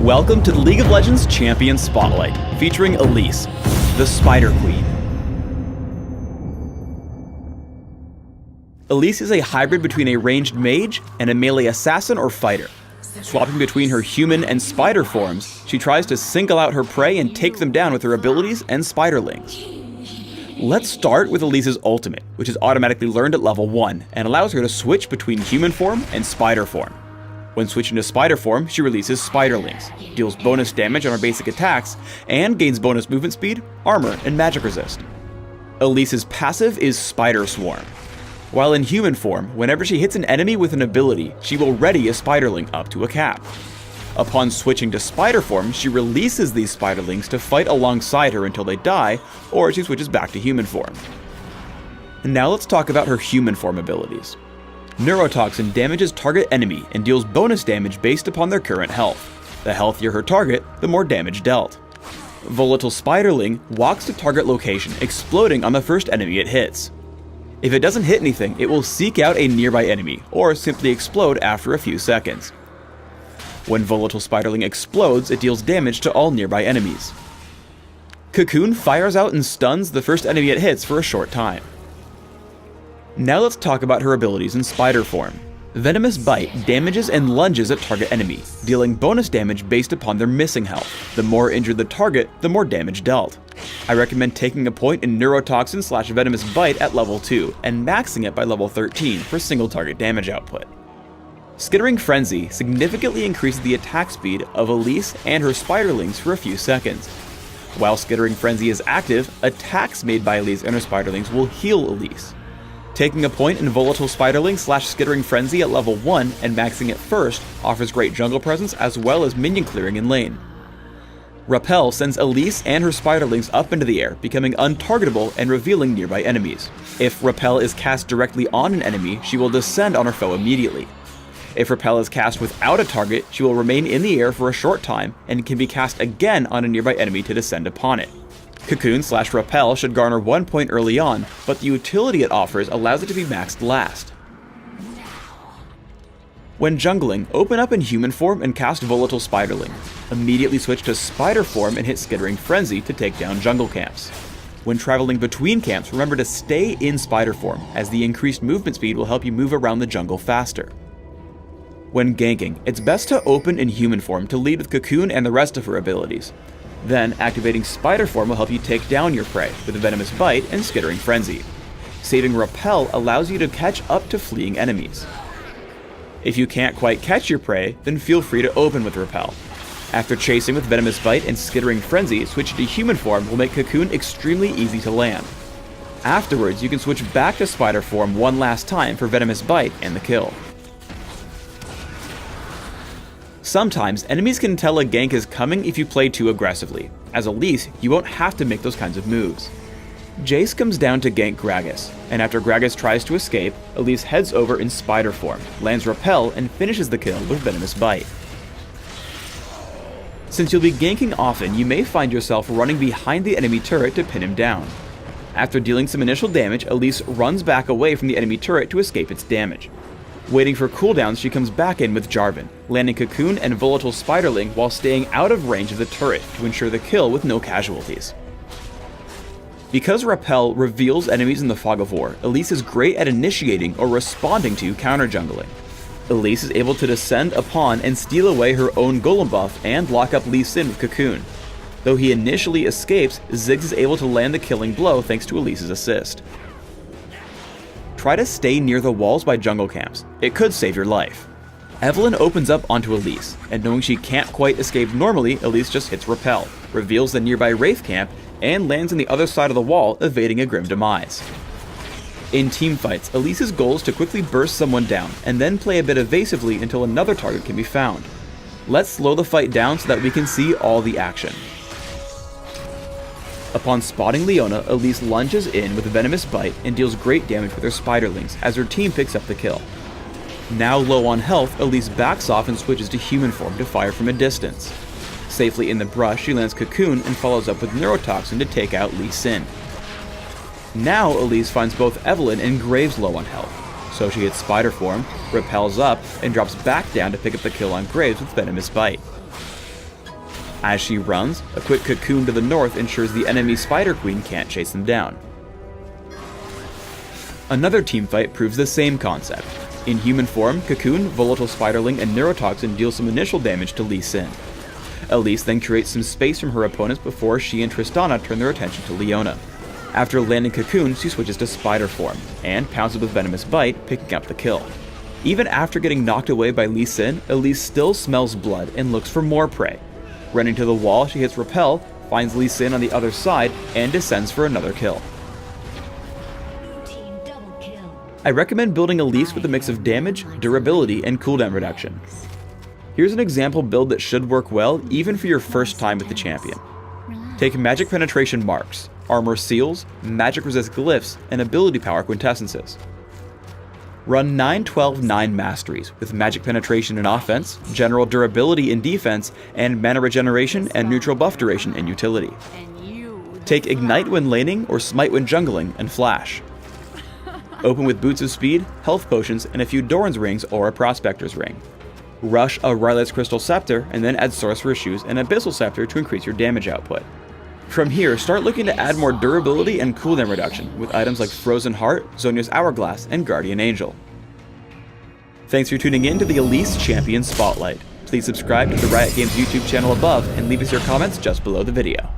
Welcome to the League of Legends Champion Spotlight, featuring Elise, the Spider Queen. Elise is a hybrid between a ranged mage and a melee assassin or fighter. Swapping between her human and spider forms, she tries to single out her prey and take them down with her abilities and spiderlings. Let's start with Elise's ultimate, which is automatically learned at level 1 and allows her to switch between human form and spider form. When switching to spider form, she releases spiderlings, deals bonus damage on her basic attacks, and gains bonus movement speed, armor, and magic resist. Elise's passive is Spider Swarm. While in human form, whenever she hits an enemy with an ability, she will ready a spiderling up to a cap. Upon switching to spider form, she releases these spiderlings to fight alongside her until they die, or she switches back to human form. And now let's talk about her human form abilities. Neurotoxin damages target enemy and deals bonus damage based upon their current health. The healthier her target, the more damage dealt. Volatile Spiderling walks to target location, exploding on the first enemy it hits. If it doesn't hit anything, it will seek out a nearby enemy, or simply explode after a few seconds. When Volatile Spiderling explodes, it deals damage to all nearby enemies. Cocoon fires out and stuns the first enemy it hits for a short time. Now let's talk about her abilities in spider form. Venomous Bite damages and lunges at target enemy, dealing bonus damage based upon their missing health. The more injured the target, the more damage dealt. I recommend taking a point in Neurotoxin/Venomous Bite at level 2 and maxing it by level 13 for single target damage output. Skittering Frenzy significantly increases the attack speed of Elise and her spiderlings for a few seconds. While Skittering Frenzy is active, attacks made by Elise and her spiderlings will heal Elise. Taking a point in Volatile Spiderling/Skittering Frenzy at level 1 and maxing it first offers great jungle presence as well as minion clearing in lane. Repel sends Elise and her spiderlings up into the air, becoming untargetable and revealing nearby enemies. If Repel is cast directly on an enemy, she will descend on her foe immediately. If Repel is cast without a target, she will remain in the air for a short time and can be cast again on a nearby enemy to descend upon it. Cocoon/Repel should garner 1 point early on, but the utility it offers allows it to be maxed last. When jungling, open up in human form and cast Volatile Spiderling. Immediately switch to spider form and hit Skittering Frenzy to take down jungle camps. When traveling between camps, remember to stay in spider form, as the increased movement speed will help you move around the jungle faster. When ganking, it's best to open in human form to lead with Cocoon and the rest of her abilities. Then, activating Spider Form will help you take down your prey with a Venomous Bite and Skittering Frenzy. Saving Repel allows you to catch up to fleeing enemies. If you can't quite catch your prey, then feel free to open with Repel. After chasing with Venomous Bite and Skittering Frenzy, switching to human form will make Cocoon extremely easy to land. Afterwards, you can switch back to Spider Form one last time for Venomous Bite and the kill. Sometimes, enemies can tell a gank is coming if you play too aggressively. As Elise, you won't have to make those kinds of moves. Jace comes down to gank Gragas, and after Gragas tries to escape, Elise heads over in spider form, lands Repel, and finishes the kill with Venomous Bite. Since you'll be ganking often, you may find yourself running behind the enemy turret to pin him down. After dealing some initial damage, Elise runs back away from the enemy turret to escape its damage. Waiting for cooldowns, she comes back in with Jarvan, landing Cocoon and Volatile Spiderling while staying out of range of the turret to ensure the kill with no casualties. Because Repel reveals enemies in the Fog of War, Elise is great at initiating or responding to counter jungling. Elise is able to descend upon and steal away her own golem buff and lock up Lee Sin with Cocoon. Though he initially escapes, Ziggs is able to land the killing blow thanks to Elise's assist. Try to stay near the walls by jungle camps. It could save your life. Evelynn opens up onto Elise, and knowing she can't quite escape normally, Elise just hits Repel, reveals the nearby Wraith camp, and lands on the other side of the wall, evading a grim demise. In teamfights, Elise's goal is to quickly burst someone down, and then play a bit evasively until another target can be found. Let's slow the fight down so that we can see all the action. Upon spotting Leona, Elise lunges in with a Venomous Bite and deals great damage with her spiderlings as her team picks up the kill. Now low on health, Elise backs off and switches to human form to fire from a distance. Safely in the brush, she lands Cocoon and follows up with Neurotoxin to take out Lee Sin. Now Elise finds both Evelynn and Graves low on health, so she hits Spider Form, repels up, and drops back down to pick up the kill on Graves with Venomous Bite. As she runs, a quick cocoon to the north ensures the enemy Spider Queen can't chase them down. Another teamfight proves the same concept. In human form, Cocoon, Volatile Spiderling, and Neurotoxin deal some initial damage to Elise. Elise then creates some space from her opponents before she and Tristana turn their attention to Leona. After landing Cocoon, she switches to Spider form, and pounces with Venomous Bite, picking up the kill. Even after getting knocked away by Elise still smells blood and looks for more prey. Running to the wall, she hits Repel, finds Elise on the other side, and descends for another kill. I recommend building Elise with a mix of damage, durability, and cooldown reduction. Here's an example build that should work well even for your first time with the champion. Take Magic Penetration Marks, Armor Seals, Magic Resist Glyphs, and Ability Power Quintessences. Run 9-12-9 Masteries with Magic Penetration in offense, General Durability in defense, and Mana Regeneration and Neutral Buff Duration in utility. Take Ignite when laning or Smite when jungling and Flash. Open with Boots of Speed, Health Potions, and a few Doran's Rings or a Prospector's Ring. Rush a Rylet's Crystal Scepter, and then add Sorcerer's Shoes and Abyssal Scepter to increase your damage output. From here, start looking to add more durability and cooldown reduction with items like Frozen Heart, Zhonya's Hourglass, and Guardian Angel. Thanks for tuning in to the Elise Champion Spotlight. Please subscribe to the Riot Games YouTube channel above and leave us your comments just below the video.